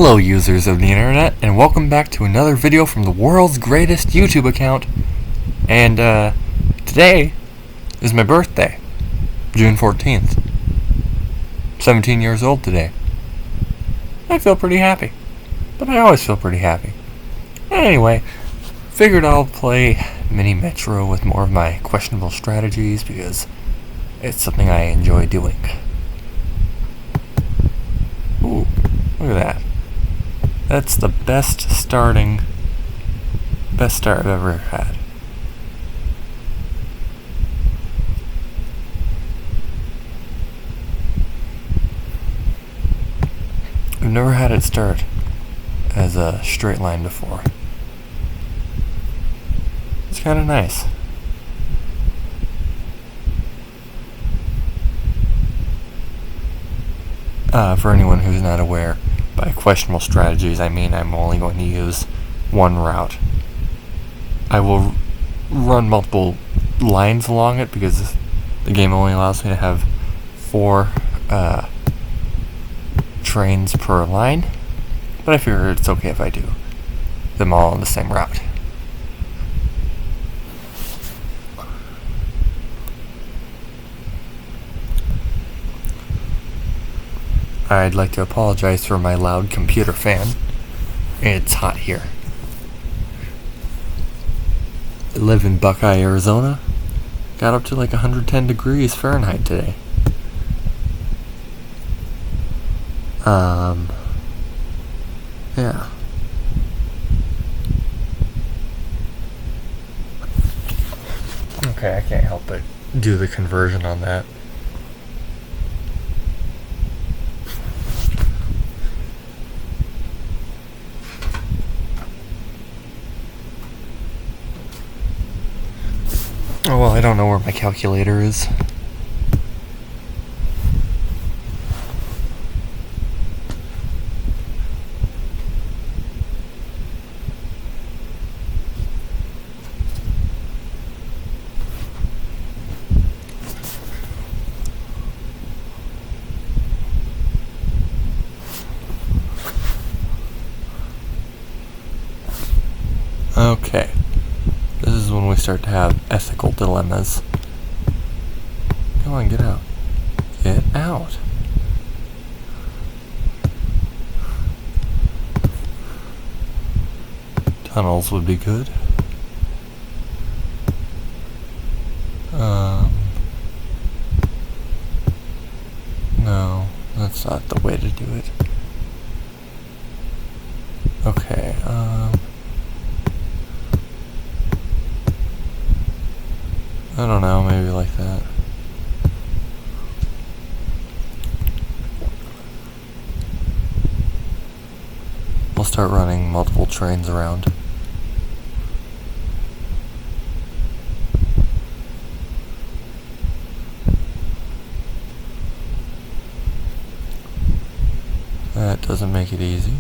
Hello users of the internet, and welcome back to another video from the world's greatest YouTube account. And today is my birthday, June 14th. 17 years old today. I feel pretty happy, but I always feel pretty happy. Anyway, figured I'll play Mini Metro with more of my questionable strategies because it's something I enjoy doing. Ooh, look at that. That's the best start I've ever had. I've never had it start as a straight line before. It's kind of nice. For anyone who's not aware, by questionable strategies, I mean I'm only going to use one route. I will run multiple lines along it because the game only allows me to have 4 trains per line, but I figure it's okay if I do them all on the same route. I'd like to apologize for my loud computer fan. It's hot here. I live in Buckeye, Arizona. Got up to like 110 degrees Fahrenheit today. Yeah. Okay, I can't help but do the conversion on that. Oh well, I don't know where my calculator is. Okay. This is when we start to have ethical dilemmas. Come on, get out. Get out. Tunnels would be good. No, that's not the way to do it. Okay, I don't know, maybe like that. We'll start running multiple trains around. That doesn't make it easy.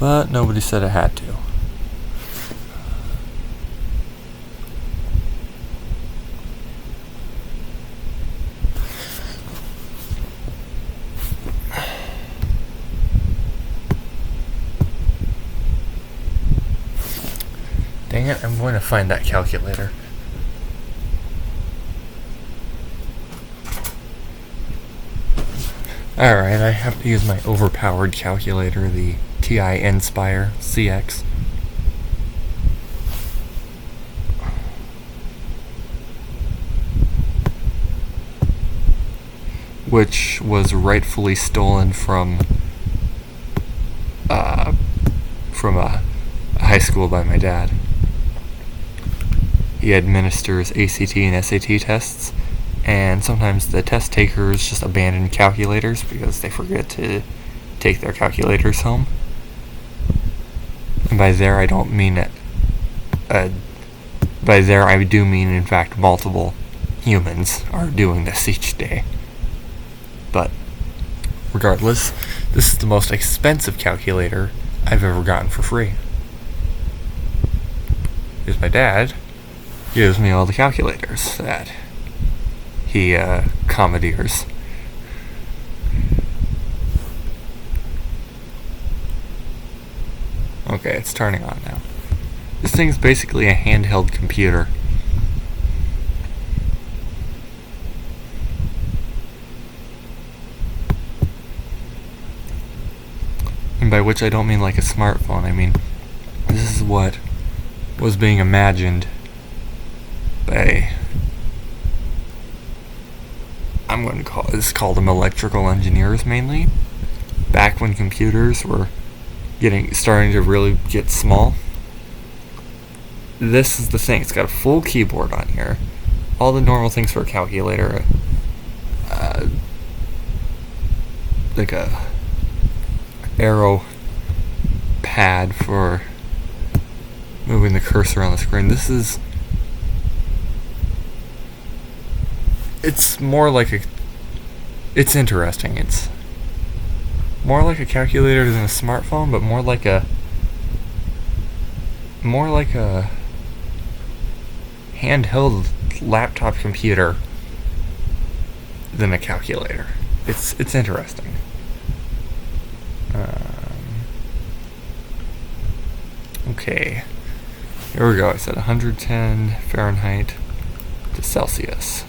But nobody said it had to. Dang it, I'm going to find that calculator. Alright, I have to use my overpowered calculator, the TI Inspire CX. Which was rightfully stolen from a high school by my dad. He administers ACT and SAT tests, and sometimes the test takers just abandon calculators because they forget to take their calculators home. And by there I don't mean it. By there I do mean, in fact, multiple humans are doing this each day. But regardless, this is the most expensive calculator I've ever gotten for free. is my dad gives me all the calculators that he commandeers. Okay, it's turning on now. This thing's basically a handheld computer. And by which I don't mean like a smartphone, I mean this is what was being imagined by, I'm going to call them electrical engineers mainly, back when computers were starting to really get small. This is the thing, it's got a full keyboard on here, all the normal things for a calculator, like a arrow pad for moving the cursor on the screen. It's more like it's interesting. It's more like a calculator than a smartphone, but more like a handheld laptop computer than a calculator. It's interesting. Okay, here we go. I said 110 Fahrenheit to Celsius.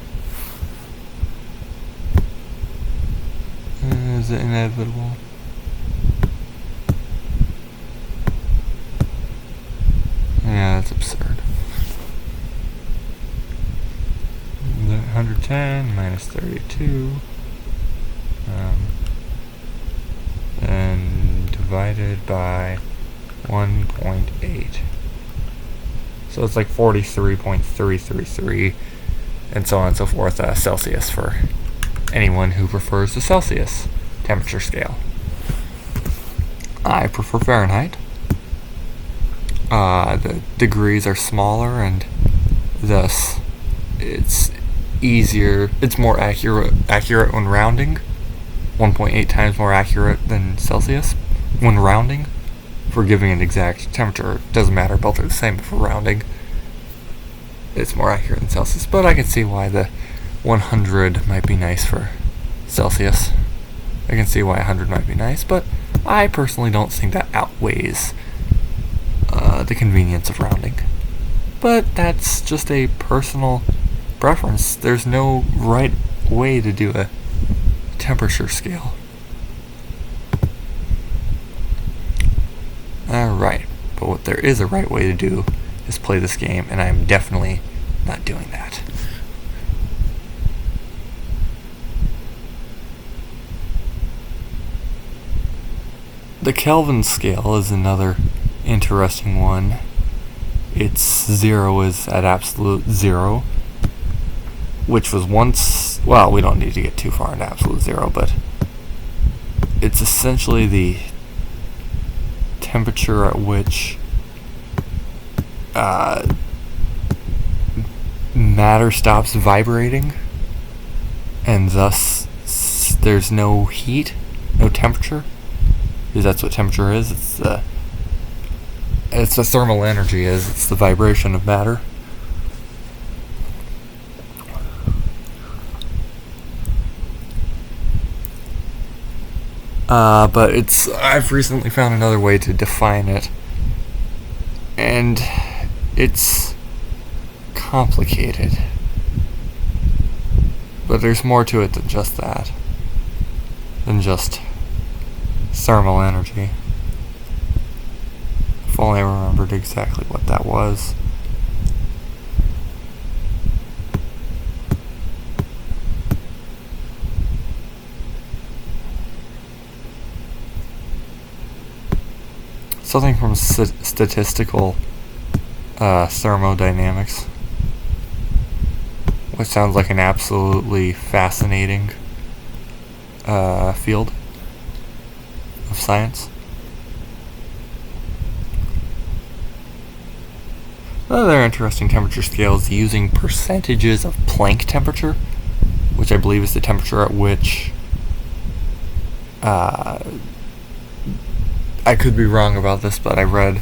Is it inevitable? Yeah, that's absurd. 110 minus 32, and divided by 1.8. So it's like 43.333, and so on and so forth, Celsius for anyone who prefers the Celsius temperature scale. I prefer Fahrenheit. The degrees are smaller, and thus it's easier. It's more accurate when rounding. 1.8 times more accurate than Celsius when rounding. For giving an exact temperature, it doesn't matter. Both are the same for rounding. It's more accurate than Celsius, but I can see why the 100 might be nice for Celsius. I can see why 100 might be nice, but I personally don't think that outweighs the convenience of rounding. But that's just a personal preference. There's no right way to do a temperature scale. Alright, but what there is a right way to do is play this game, and I'm definitely not doing that. The Kelvin scale is another interesting one. Its 0 is at absolute 0, which was once, well, we don't need to get too far into absolute 0, but it's essentially the temperature at which matter stops vibrating, and thus there's no heat, no temperature, because that's what temperature is. It's the thermal energy is. It's the vibration of matter. But I've recently found another way to define it, and it's complicated. But there's more to it than just that. Than just thermal energy. If only I remembered exactly what that was. Something from statistical thermodynamics, which sounds like an absolutely fascinating field of science. Another interesting temperature scale is using percentages of Planck temperature, which I believe is the temperature at which I could be wrong about this, but I read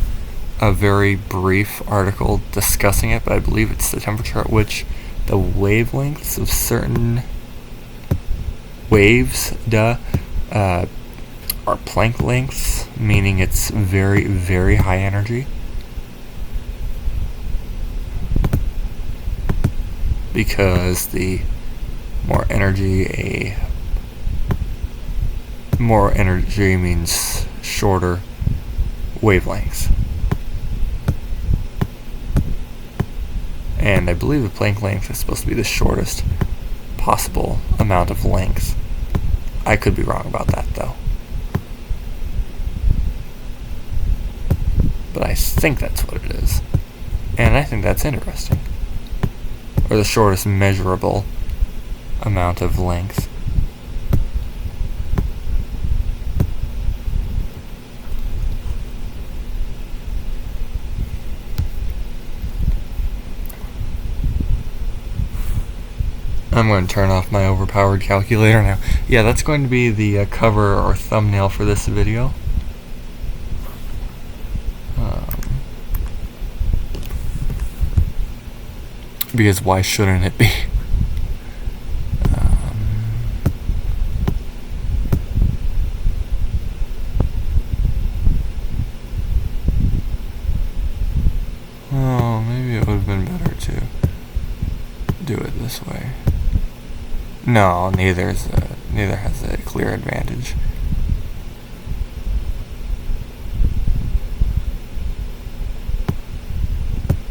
a very brief article discussing it, but I believe it's the temperature at which the wavelengths of certain waves, are Planck lengths, meaning it's very, very high energy. Because the more energy means shorter wavelengths. And I believe the Planck length is supposed to be the shortest possible amount of length. I could be wrong about that though. But I think that's what it is. And I think that's interesting. Or the shortest measurable amount of length. I'm going to turn off my overpowered calculator now. Yeah, that's going to be the cover or thumbnail for this video. Because why shouldn't it be? Oh, maybe it would have been better to do it this way. No, neither has a clear advantage.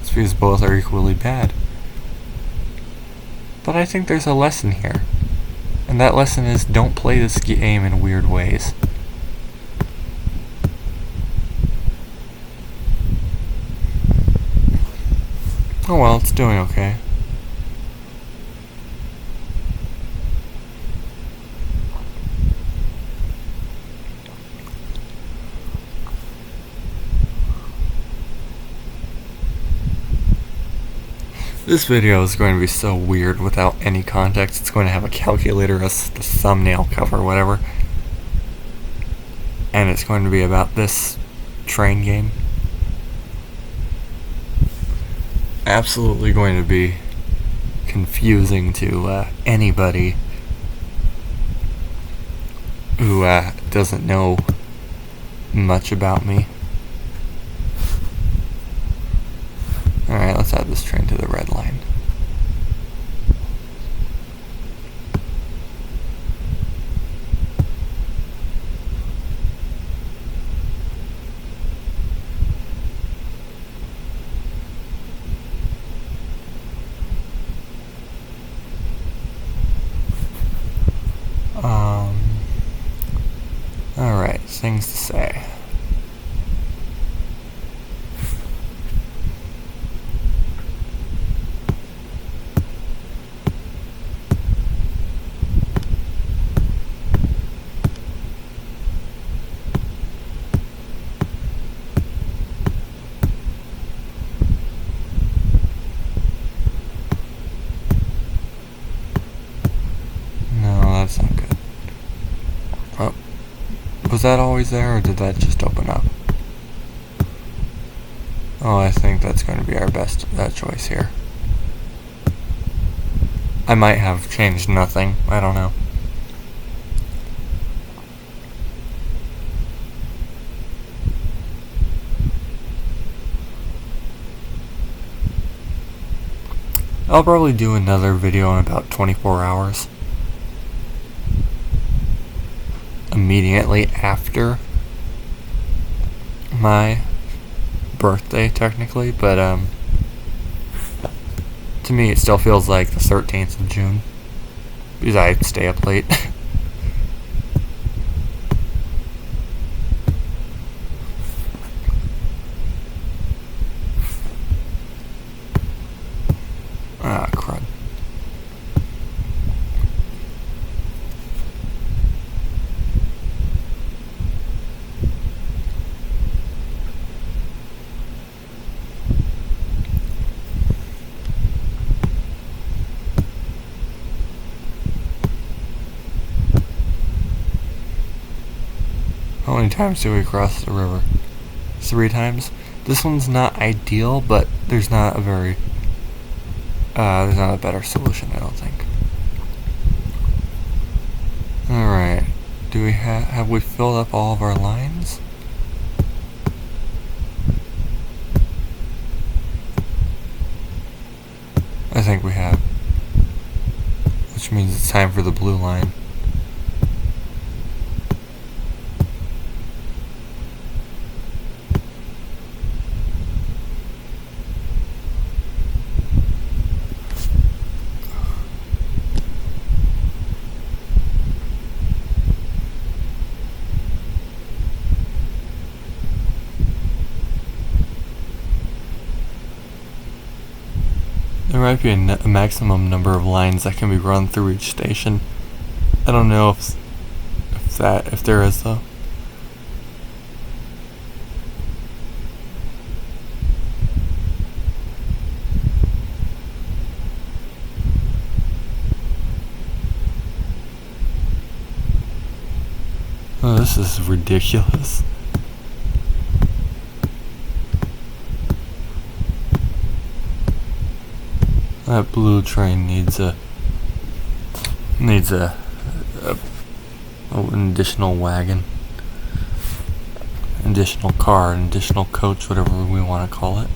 It's because both are equally bad. But I think there's a lesson here. And that lesson is don't play this game in weird ways. Oh well, it's doing okay. This video is going to be so weird without any context. It's going to have a calculator as the thumbnail cover, whatever. And it's going to be about this train game. Absolutely going to be confusing to anybody who doesn't know much about me. Alright, let's add this train to the red line. Alright, things to say. That's not good. Oh. Was that always there, or did that just open up? Oh, I think that's going to be our best choice here. I might have changed nothing. I don't know. I'll probably do another video in about 24 hours. Immediately after my birthday, technically, but to me it still feels like the 13th of June because I stay up late. Ah, crud. How many times do we cross the river? 3 times? This one's not ideal, but there's not a better solution, I don't think. Alright, have we filled up all of our lines? I think we have. Which means it's time for the blue line. There might be a maximum number of lines that can be run through each station. I don't know if there is though. Oh, this is ridiculous. That blue train needs an additional wagon, additional car, an additional coach, whatever we want to call it.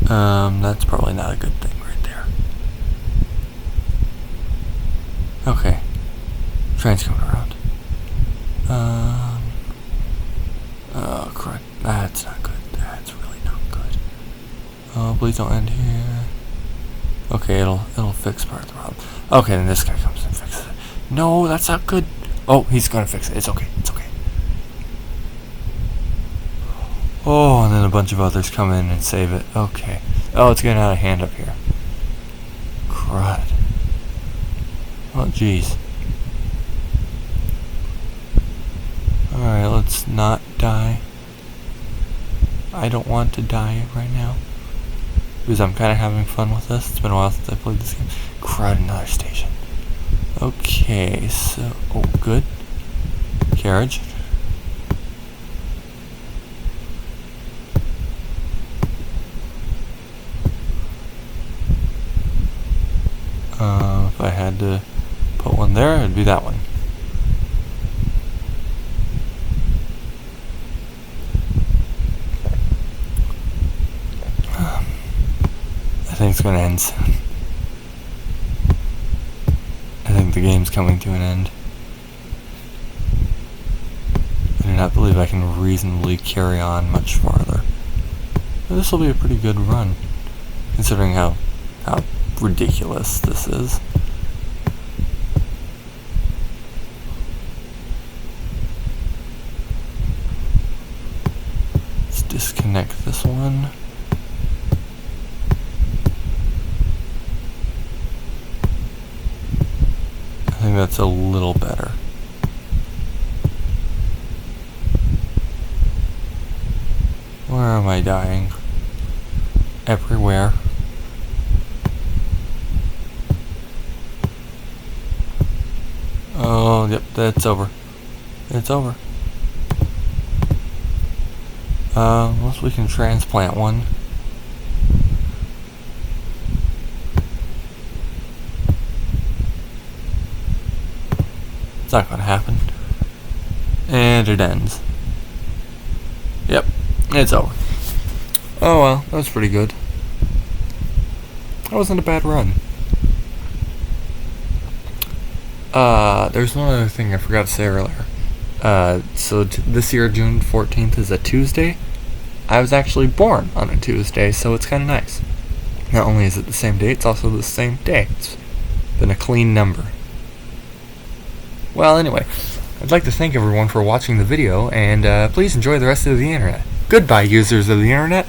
That's probably not a good thing right there. Okay, train's coming around. Oh crap, that's not good. That's really not good. Oh, please don't end here. Okay, it'll fix part of the problem. Okay, then this guy comes and fixes it. No, that's not good. Oh, he's gonna fix it. It's okay. It's okay. Oh, and then a bunch of others come in and save it. Okay. Oh, it's getting out of hand up here. Crud. Oh, jeez. Alright, let's not die. I don't want to die right now, because I'm kind of having fun with this. It's been a while since I played this game. Crud, another station. Okay, so... Oh, good. Carriage. If I had to put one there, it'd be that one. I think it's going to end soon. I think the game's coming to an end. I do not believe I can reasonably carry on much farther. But this will be a pretty good run, considering how ridiculous this is. Let's disconnect this one. I think that's a little better. Where am I dying? Everywhere. Oh, yep, that's over. It's over. Unless we can transplant one. It's not gonna happen. And it ends. Yep, it's over. Oh well, that was pretty good. That wasn't a bad run. There's one other thing I forgot to say earlier. So this year, June 14th is a Tuesday. I was actually born on a Tuesday, so it's kind of nice. Not only is it the same day, it's also the same day. It's been a clean number. Well, anyway, I'd like to thank everyone for watching the video, and please enjoy the rest of the internet. Goodbye, users of the internet.